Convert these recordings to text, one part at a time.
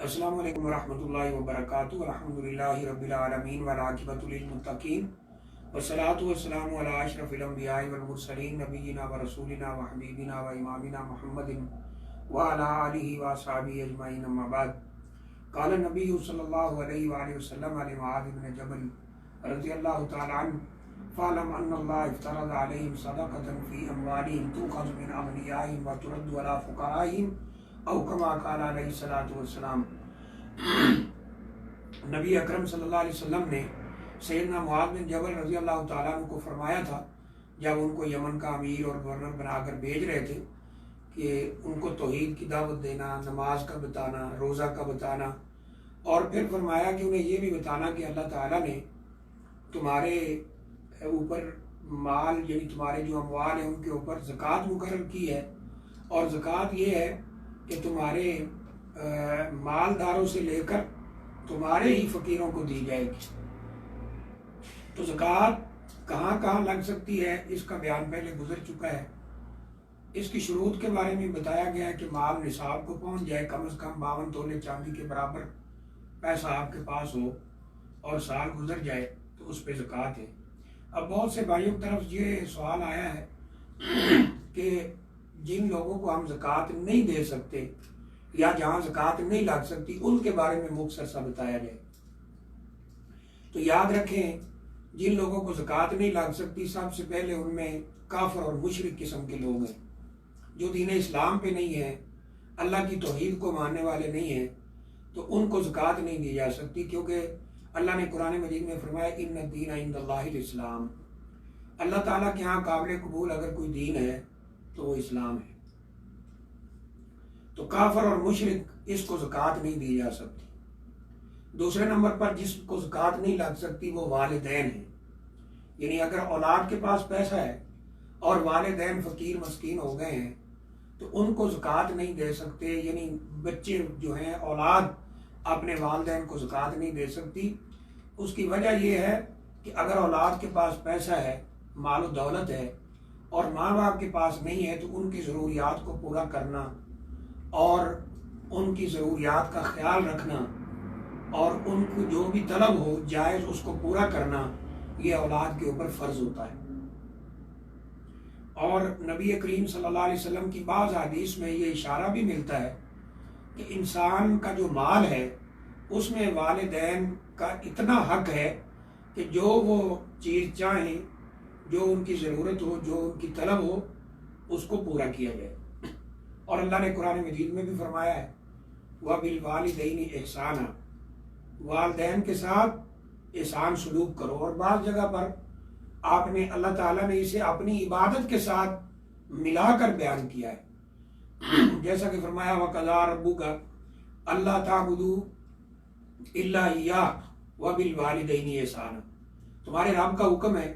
السلام علیکم ورحمۃ اللہ وبرکاتہ۔ الحمدللہ رب العالمین والعاقبۃ للمتقین والصلاۃ والسلام علی اشرف الانبیاء والمرسلین نبینا ورسولنا وحبیبنا وامامنا محمد وعلی آلہ واصحابہ اجمعین، اما بعد۔ قال النبی صلی اللہ علیہ وآلہ وسلم لمعاذ بن جبل رضی اللہ تعالی عنہ فاعلم ان اللہ افترض علیہم صدقۃ فی اموالہم تؤخذ من اغنیائہم وترد علی فقرائہم او کما قال علیہ الصلوۃ والسلام۔ نبی اکرم صلی اللہ علیہ وسلم نے سیدنا معاذ بن جبل رضی اللہ تعالیٰ عنہ کو فرمایا تھا، جب ان کو یمن کا امیر اور گورنر بنا کر بھیج رہے تھے، کہ ان کو توحید کی دعوت دینا، نماز کا بتانا، روزہ کا بتانا، اور پھر فرمایا کہ انہیں یہ بھی بتانا کہ اللہ تعالیٰ نے تمہارے اوپر مال، یعنی تمہارے جو اموال ہیں ان کے اوپر زکوٰۃ مقرر کی ہے، اور زکوٰۃ یہ ہے کہ تمہارے مالداروں سے لے کر تمہارے ہی فقیروں کو دی جائے گی۔ تو زکوٰۃ کہاں کہاں لگ سکتی ہے اس کا بیان پہلے گزر چکا ہے۔ اس کی شروط کے بارے میں بتایا گیا ہے کہ مال نصاب کو پہنچ جائے، کم از کم 52 تولے چاندی کے برابر پیسہ آپ کے پاس ہو اور سال گزر جائے تو اس پہ زکوٰۃ ہے۔ اب بہت سے بھائیوں کی طرف یہ سوال آیا ہے کہ جن لوگوں کو ہم زکوٰۃ نہیں دے سکتے یا جہاں زکوٰۃ نہیں لگ سکتی ان کے بارے میں مختصر سا بتایا جائے۔ تو یاد رکھیں، جن لوگوں کو زکوٰۃ نہیں لگ سکتی، سب سے پہلے ان میں کافر اور مشرک قسم کے لوگ ہیں، جو دین اسلام پہ نہیں ہیں، اللہ کی توحید کو ماننے والے نہیں ہیں، تو ان کو زکوٰۃ نہیں دی جا سکتی، کیونکہ اللہ نے قرآن مجید میں فرمایا ان الدین عند اللہ الاسلام۔ اللہ تعالیٰ کے ہاں قابل قبول اگر کوئی دین ہے تو وہ اسلام ہے۔ تو کافر اور مشرک اس کو زکوٰۃ نہیں دی جا سکتی۔ دوسرے نمبر پر جس کو زکوٰۃ نہیں لگ سکتی وہ والدین ہیں، یعنی اگر اولاد کے پاس پیسہ ہے اور والدین فقیر مسکین ہو گئے ہیں تو ان کو زکوٰۃ نہیں دے سکتے، یعنی بچے جو ہیں، اولاد اپنے والدین کو زکوٰۃ نہیں دے سکتی۔ اس کی وجہ یہ ہے کہ اگر اولاد کے پاس پیسہ ہے، مال و دولت ہے، اور ماں باپ کے پاس نہیں ہے، تو ان کی ضروریات کو پورا کرنا اور ان کی ضروریات کا خیال رکھنا اور ان کو جو بھی طلب ہو جائز اس کو پورا کرنا، یہ اولاد کے اوپر فرض ہوتا ہے۔ اور نبی کریم صلی اللہ علیہ وسلم کی بعض حدیث میں یہ اشارہ بھی ملتا ہے کہ انسان کا جو مال ہے اس میں والدین کا اتنا حق ہے کہ جو وہ چیز چاہیں، جو ان کی ضرورت ہو، جو ان کی طلب ہو، اس کو پورا کیا جائے۔ اور اللہ نے قرآن مجید میں بھی فرمایا ہے وَبِالْوَالِدَيْنِ إِحْسَانًا، والدین کے ساتھ احسان سلوک کرو۔ اور بعض جگہ پر آپ نے، اللہ تعالیٰ نے اسے اپنی عبادت کے ساتھ ملا کر بیان کیا ہے، جیسا کہ فرمایا وَقَضَىٰ رَبُّكَ أَلَّا تَعْبُدُوا إِلَّا إِيَّاهُ وَبِالْوَالِدَيْنِ إِحْسَانًا، تمہارے رب کا حکم ہے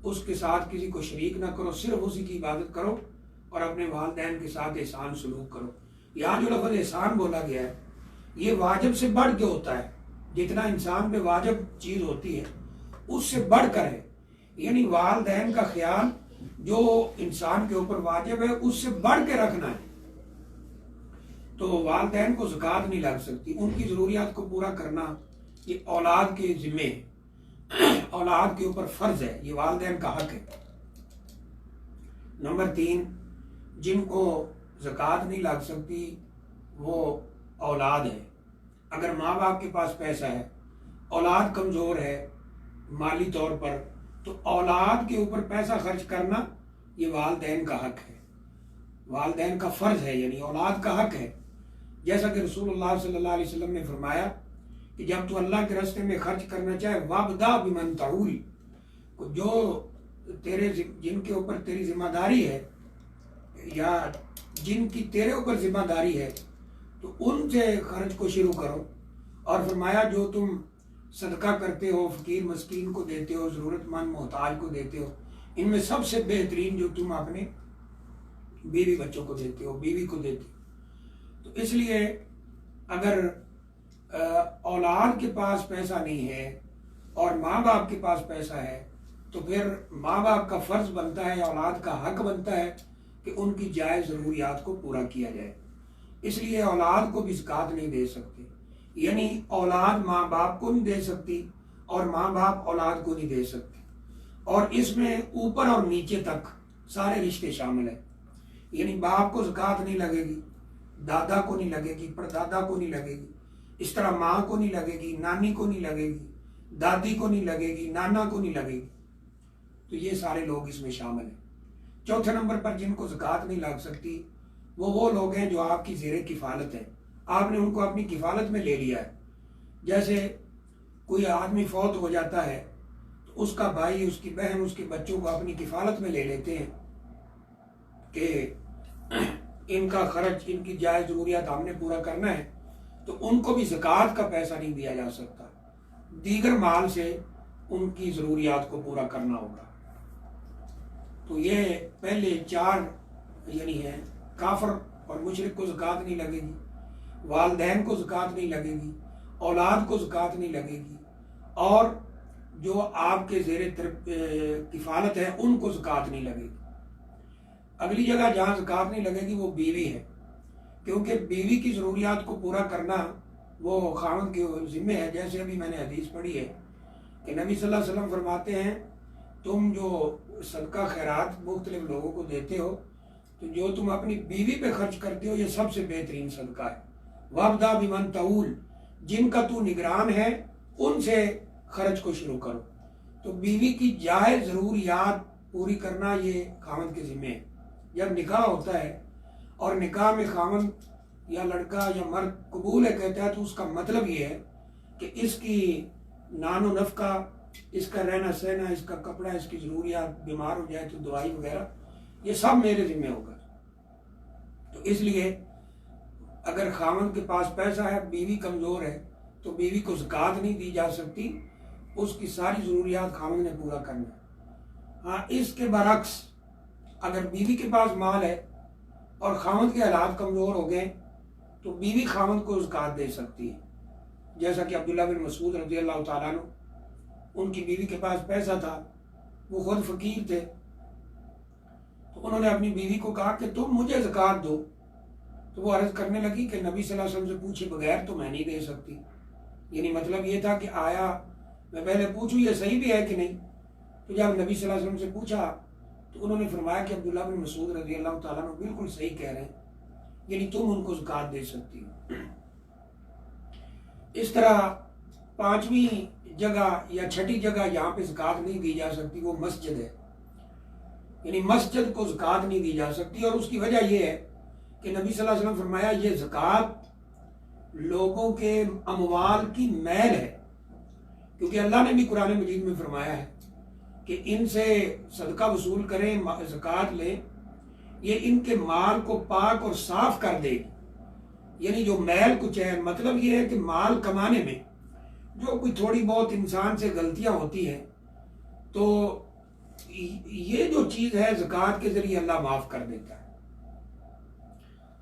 اس کے ساتھ کسی کو شریک نہ کرو، صرف اسی کی عبادت کرو اور اپنے والدین کے ساتھ احسان سلوک کرو۔ یہاں جو لفظ احسان بولا گیا ہے یہ واجب سے بڑھ کے ہوتا ہے، جتنا انسان پہ واجب چیز ہوتی ہے اس سے بڑھ کر ہے، یعنی والدین کا خیال جو انسان کے اوپر واجب ہے اس سے بڑھ کے رکھنا ہے۔ تو والدین کو زکوٰۃ نہیں لگ سکتی، ان کی ضروریات کو پورا کرنا یہ اولاد کے ذمے ہے، اولاد کے اوپر فرض ہے، یہ والدین کا حق ہے۔ نمبر 3، جن کو زکوٰۃ نہیں لگ سکتی وہ اولاد ہے۔ اگر ماں باپ کے پاس پیسہ ہے، اولاد کمزور ہے مالی طور پر، تو اولاد کے اوپر پیسہ خرچ کرنا یہ والدین کا حق ہے، والدین کا فرض ہے، یعنی اولاد کا حق ہے۔ جیسا کہ رسول اللہ صلی اللہ علیہ وسلم نے فرمایا کہ جب تو اللہ کے راستے میں خرچ کرنا چاہے وَابْدَأْ بِمَنْ تَعُولُ، جو جن کے اوپر تیری ذمہ داری ہے یا جن کی تیرے اوپر ذمہ داری ہے تو ان سے خرچ کو شروع کرو۔ اور فرمایا جو تم صدقہ کرتے ہو، فقیر مسکین کو دیتے ہو، ضرورت مند محتاج کو دیتے ہو، ان میں سب سے بہترین جو تم اپنے بیوی بچوں کو دیتے ہو، بیوی کو دیتے ہو۔ تو اس لیے اگر اولاد کے پاس پیسہ نہیں ہے اور ماں باپ کے پاس پیسہ ہے تو پھر ماں باپ کا فرض بنتا ہے، اولاد کا حق بنتا ہے کہ ان کی جائز ضروریات کو پورا کیا جائے۔ اس لیے اولاد کو بھی زکوٰۃ نہیں دے سکتے۔ یعنی اولاد ماں باپ کو نہیں دے سکتی اور ماں باپ اولاد کو نہیں دے سکتے، اور اس میں اوپر اور نیچے تک سارے رشتے شامل ہیں۔ یعنی باپ کو زکوٰۃ نہیں لگے گی، دادا کو نہیں لگے گی، پردادا کو نہیں لگے گی، اس طرح ماں کو نہیں لگے گی، نانی کو نہیں لگے گی، دادی کو نہیں لگے گی، نانا کو نہیں لگے گی، تو یہ سارے لوگ اس میں شامل ہیں۔ چوتھے نمبر پر جن کو زکوٰۃ نہیں لگ سکتی وہ لوگ ہیں جو آپ کی زیر کفالت ہیں، آپ نے ان کو اپنی کفالت میں لے لیا ہے۔ جیسے کوئی آدمی فوت ہو جاتا ہے تو اس کا بھائی، اس کی بہن، اس کے بچوں کو اپنی کفالت میں لے لیتے ہیں کہ ان کا خرچ، ان کی جائز ضروریات ہم نے پورا کرنا ہے، تو ان کو بھی زکوٰۃ کا پیسہ نہیں دیا جا سکتا، دیگر مال سے ان کی ضروریات کو پورا کرنا ہوگا۔ تو یہ پہلے چار یعنی ہے، کافر اور مشرک کو زکوٰۃ نہیں لگے گی، والدین کو زکوٰۃ نہیں لگے گی، اولاد کو زکوٰۃ نہیں لگے گی، اور جو آپ کے زیر کفالت ہے ان کو زکوٰۃ نہیں لگے گی۔ اگلی جگہ جہاں زکوٰۃ نہیں لگے گی وہ بیوی ہے، کیونکہ بیوی کی ضروریات کو پورا کرنا وہ خاوند کے ذمے ہے۔ جیسے ابھی میں نے حدیث پڑھی ہے کہ نبی صلی اللہ علیہ وسلم فرماتے ہیں تم جو صدقہ خیرات مختلف لوگوں کو دیتے ہو تو جو تم اپنی بیوی پہ خرچ کرتے ہو یہ سب سے بہترین صدقہ ہے۔ وابدأ بمن تعول، جن کا تو نگران ہے ان سے خرچ کو شروع کرو۔ تو بیوی کی جائز ضروریات پوری کرنا یہ خاوند کے ذمے ہے۔ جب نکاح ہوتا ہے اور نکاح میں خاوند یا لڑکا یا مرد قبول ہے کہتا ہے تو اس کا مطلب یہ ہے کہ اس کی نان و نفقہ، اس کا رہنا سہنا، اس کا کپڑا، اس کی ضروریات، بیمار ہو جائے تو دوائی وغیرہ، یہ سب میرے ذمہ ہوگا۔ تو اس لیے اگر خاوند کے پاس پیسہ ہے، بیوی کمزور ہے، تو بیوی کو زکوٰۃ نہیں دی جا سکتی، اس کی ساری ضروریات خاوند نے پورا کرنا ہے۔ ہاں اس کے برعکس اگر بیوی کے پاس مال ہے اور خاوند کے حالات کمزور ہو گئے تو بیوی خاوند کو زکوٰۃ دے سکتی ہے، جیسا کہ عبداللہ بن مسعود رضی اللہ تعالیٰ عنہ، ان کی بیوی کے پاس پیسہ تھا، وہ خود فقیر تھے، تو انہوں نے اپنی بیوی کو کہا کہ تم مجھے زکوٰۃ دو، تو وہ عرض کرنے لگی کہ نبی صلی اللہ علیہ وسلم سے پوچھے بغیر تو میں نہیں دے سکتی۔ یعنی مطلب یہ تھا کہ آیا میں پہلے پوچھوں یہ صحیح بھی ہے کہ نہیں۔ تو جب نبی صلی اللہ علیہ وسلم سے پوچھا تو انہوں نے فرمایا کہ عبداللہ بن مسعود رضی اللہ تعالیٰ عنہ بالکل صحیح کہہ رہے ہیں، یعنی تم ان کو زکوٰۃ دے سکتی ہو۔ اس طرح پانچویں جگہ یا چھٹی جگہ جہاں پہ زکوٰۃ نہیں دی جا سکتی وہ مسجد ہے، یعنی مسجد کو زکوٰۃ نہیں دی جا سکتی، اور اس کی وجہ یہ ہے کہ نبی صلی اللہ علیہ وسلم فرمایا یہ زکوٰۃ لوگوں کے اموال کی میل ہے، کیونکہ اللہ نے بھی قرآن مجید میں فرمایا ہے کہ ان سے صدقہ وصول کریں، زکوٰۃ لیں، یہ ان کے مال کو پاک اور صاف کر دے گی۔ یعنی جو میل کچھ ہے، مطلب یہ ہے کہ مال کمانے میں جو کوئی تھوڑی بہت انسان سے غلطیاں ہوتی ہیں تو یہ جو چیز ہے زکوٰۃ کے ذریعے اللہ معاف کر دیتا ہے۔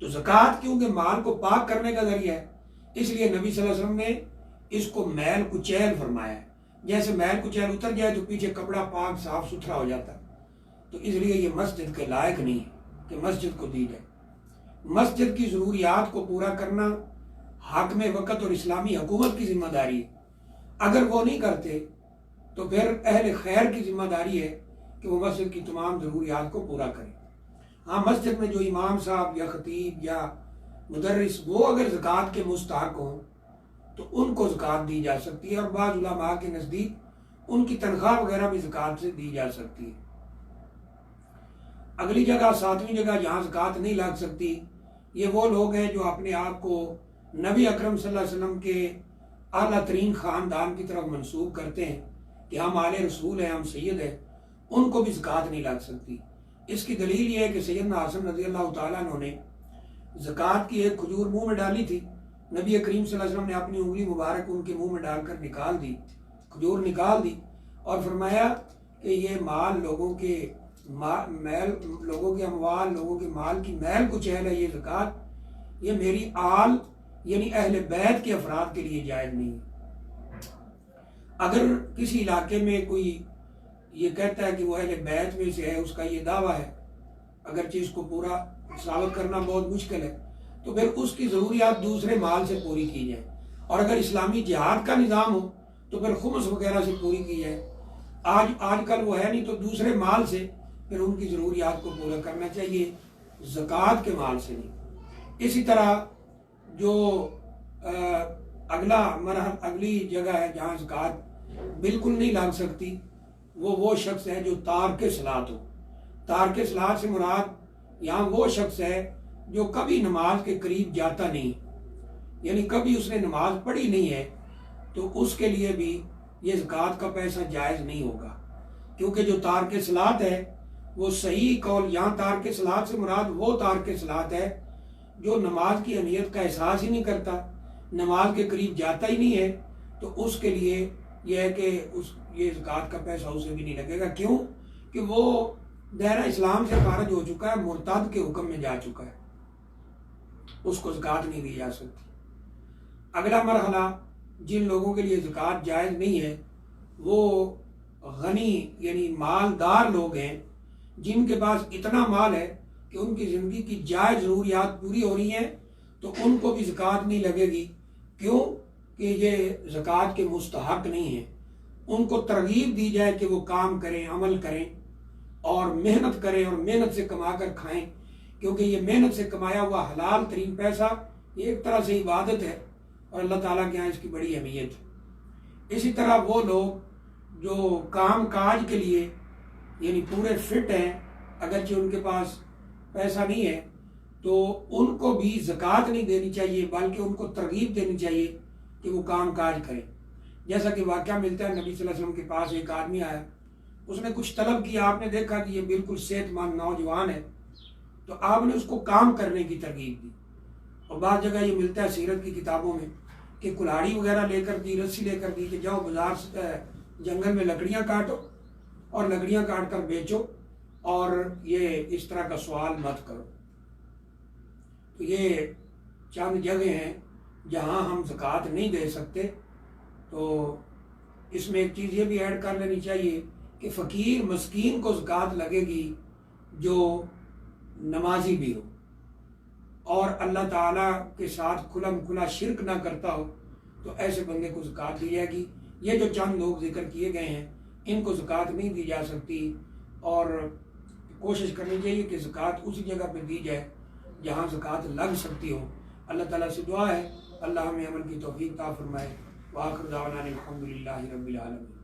تو زکوٰۃ کیونکہ مال کو پاک کرنے کا ذریعہ ہے، اس لیے نبی صلی اللہ علیہ وسلم نے اس کو میل کچیل فرمایا ہے۔ جیسے میل کچیل اتر جائے تو پیچھے کپڑا پاک صاف ستھرا ہو جاتا ہے، تو اس لیے یہ مسجد کے لائق نہیں ہے کہ مسجد کو دی جائے۔ مسجد کی ضروریات کو پورا کرنا حاکم وقت اور اسلامی حکومت کی ذمہ داری ہے۔ اگر وہ نہیں کرتے تو پھر اہل خیر کی ذمہ داری ہے کہ وہ مسجد کی تمام ضروریات کو پورا کریں۔ ہاں مسجد میں جو امام صاحب یا خطیب یا مدرس وہ اگر زکوٰۃ کے مستحق ہوں تو ان کو زکوٰۃ دی جا سکتی ہے، اور بعض علماء کے نزدیک ان کی تنخواہ وغیرہ بھی زکوٰۃ سے دی جا سکتی ہے۔ اگلی جگہ، ساتویں جگہ جہاں زکوٰۃ نہیں لگ سکتی، یہ وہ لوگ ہیں جو اپنے آپ کو نبی اکرم صلی اللہ علیہ وسلم کے اعلیٰ ترین خاندان کی طرف منسوب کرتے ہیں کہ ہم آل رسول ہیں، ہم سید ہیں، ان کو بھی زکوٰۃ نہیں لگ سکتی۔ اس کی دلیل یہ ہے کہ سیدنا حسن رضی اللہ تعالیٰ عنہ نے زکوٰۃ کی ایک کھجور منہ میں ڈالی تھی، نبی کریم صلی اللہ علیہ وسلم نے اپنی انگلی مبارک ان کے منہ میں ڈال کر نکال دی، کھجور نکال دی، اور فرمایا کہ یہ مال لوگوں کے میل، لوگوں کے اموال، لوگوں کے مال کی میل کچیل ہے، یہ زکوٰۃ یہ میری آل یعنی اہل بیت کے افراد کے لیے جائز نہیں ہے۔ اگر کسی علاقے میں کوئی یہ کہتا ہے کہ وہ اہل بیت میں سے ہے، اس کا یہ دعویٰ ہے، اگرچہ اس کو پورا ثابت کرنا بہت مشکل ہے، تو پھر اس کی ضروریات دوسرے مال سے پوری کی جائے۔ اور اگر اسلامی جہاد کا نظام ہو تو پھر خمس وغیرہ سے پوری کی جائے. آج کل وہ ہے نہیں تو دوسرے مال سے پھر ان کی ضروریات کو پورا کرنا چاہیے، زکوٰۃ کے مال سے نہیں. اسی طرح جو اگلی جگہ ہے جہاں زکوٰۃ بالکل نہیں لگ سکتی وہ شخص ہے جو تارک صلاۃ ہو. تارک صلاۃ سے مراد یہاں وہ شخص ہے جو کبھی نماز کے قریب جاتا نہیں، یعنی کبھی اس نے نماز پڑھی نہیں ہے، تو اس کے لیے بھی یہ زکوٰۃ کا پیسہ جائز نہیں ہوگا. کیونکہ جو تارک صلاۃ ہے وہ صحیح قول، یہاں تارک صلاۃ سے مراد وہ تارک صلاۃ ہے جو نماز کی اہمیت کا احساس ہی نہیں کرتا، نماز کے قریب جاتا ہی نہیں ہے، تو اس کے لیے یہ ہے کہ یہ زکوٰۃ کا پیسہ اسے بھی نہیں لگے گا. کیوں کہ وہ دائرہ اسلام سے خارج ہو چکا ہے، مرتد کے حکم میں جا چکا ہے، اس کو زکوٰۃ نہیں دی جا سکتی. اگلا مرحلہ جن لوگوں کے لیے زکوٰۃ جائز نہیں ہے وہ غنی یعنی مالدار لوگ ہیں، جن کے پاس اتنا مال ہے کہ ان کی زندگی کی جائز ضروریات پوری ہو رہی ہیں، تو ان کو بھی زکوٰۃ نہیں لگے گی. کیوں کہ یہ زکوٰۃ کے مستحق نہیں ہیں. ان کو ترغیب دی جائے کہ وہ کام کریں، عمل کریں اور محنت کریں اور محنت سے کما کر کھائیں، کیونکہ یہ محنت سے کمایا ہوا حلال ترین پیسہ یہ ایک طرح سے عبادت ہے اور اللہ تعالیٰ کے یہاں اس کی بڑی اہمیت ہے. اسی طرح وہ لوگ جو کام کاج کے لیے یعنی پورے فٹ ہیں، اگرچہ ان کے پاس پیسہ نہیں ہے، تو ان کو بھی زکوٰۃ نہیں دینی چاہیے، بلکہ ان کو ترغیب دینی چاہیے کہ وہ کام کاج کریں. جیسا کہ واقعہ ملتا ہے، نبی صلی اللہ علیہ وسلم کے پاس ایک آدمی آیا، اس نے کچھ طلب کیا، آپ نے دیکھا کہ یہ بالکل صحت مند نوجوان ہے، تو آپ نے اس کو کام کرنے کی ترغیب دی. اور بعض جگہ یہ ملتا ہے سیرت کی کتابوں میں کہ کلاڑی وغیرہ لے کر دی، رسی لے کر دی کہ جاؤ بازار سے جنگل میں لکڑیاں کاٹو اور لکڑیاں کاٹ کر بیچو اور یہ اس طرح کا سوال مت کرو. تو یہ چند جگہ ہیں جہاں ہم زکوٰۃ نہیں دے سکتے. تو اس میں ایک چیز یہ بھی ایڈ کر لینی چاہیے کہ فقیر مسکین کو زکوٰۃ لگے گی جو نمازی بھی ہو اور اللہ تعالیٰ کے ساتھ کھلم کھلا شرک نہ کرتا ہو، تو ایسے بندے کو زکوٰۃ دی جائے گی. یہ جو چند لوگ ذکر کیے گئے ہیں ان کو زکوٰۃ نہیں دی جا سکتی، اور کوشش کرنی چاہیے کہ زکوٰۃ اسی جگہ پہ دی جائے جہاں زکوٰۃ لگ سکتی ہو. اللہ تعالیٰ سے دعا ہے اللہ ہمیں عمل کی توفیق عطا فرمائے. وآخر دعوانا الحمد للہ رب العالمین.